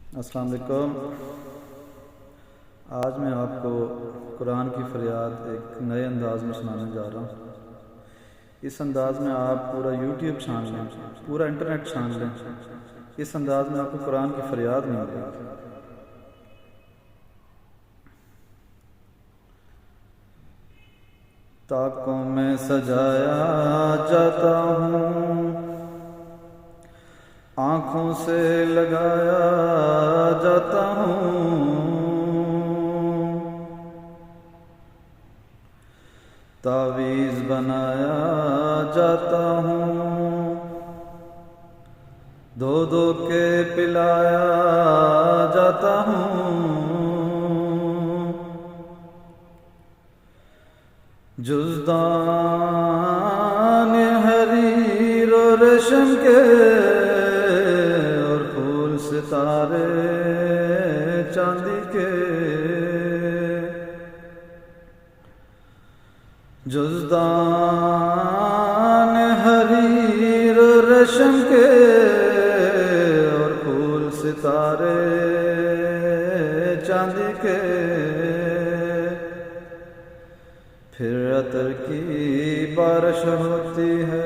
अस्सलाम वालेकुम। आज मैं आपको कुरान की फ़रियाद एक नए अंदाज़ में सुनाने जा रहा हूँ। इस अंदाज़ में आप पूरा यूट्यूब छान लें, पूरा इंटरनेट छान लें, इस अंदाज़ में आपको कुरान की फ़रियाद नहीं मिलेगी। ताकों में सजाया जाता हूँ, आँखों से लगाया जाता हूँ, तावीज़ बनाया जाता हूँ, दो दो के पिलाया जाता हूँ, जुज़दान हरीर और रेशम के और फूल सितारे चांदी के, जुज़दान हरीर और रेशम के और फूल सितारे चांदी के, फिर अतर की बारिश होती है,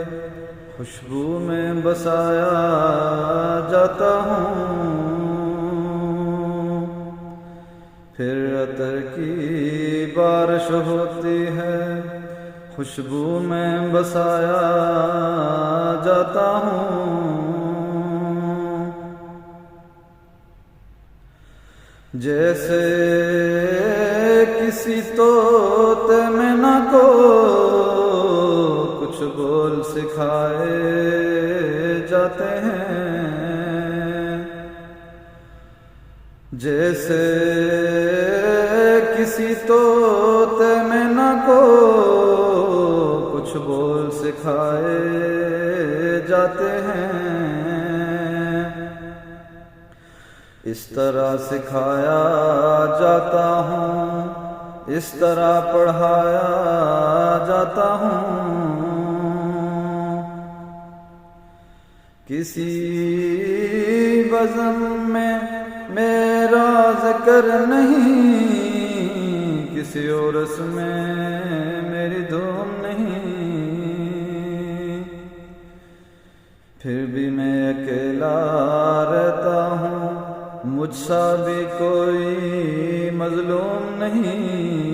खुशबू में बसाया जाता हूँ, फिर अतर की बारिश होती है, खुशबू में बसाया जाता हूँ, जैसे किसी तोते मैना को कुछ बोल सिखाए जाते हैं, जैसे किसी तोते मैना को कुछ बोल सिखाए जाते हैं, इस तरह सिखाया जाता हूँ, इस तरह पढ़ाया जाता हूँ, किसी बज़म में मेरा ज़िक्र नहीं, किसी और में मेरी धूम नहीं, फिर भी मैं अकेला रहता हूँ, मुझसा भी कोई मज़लूम नहीं।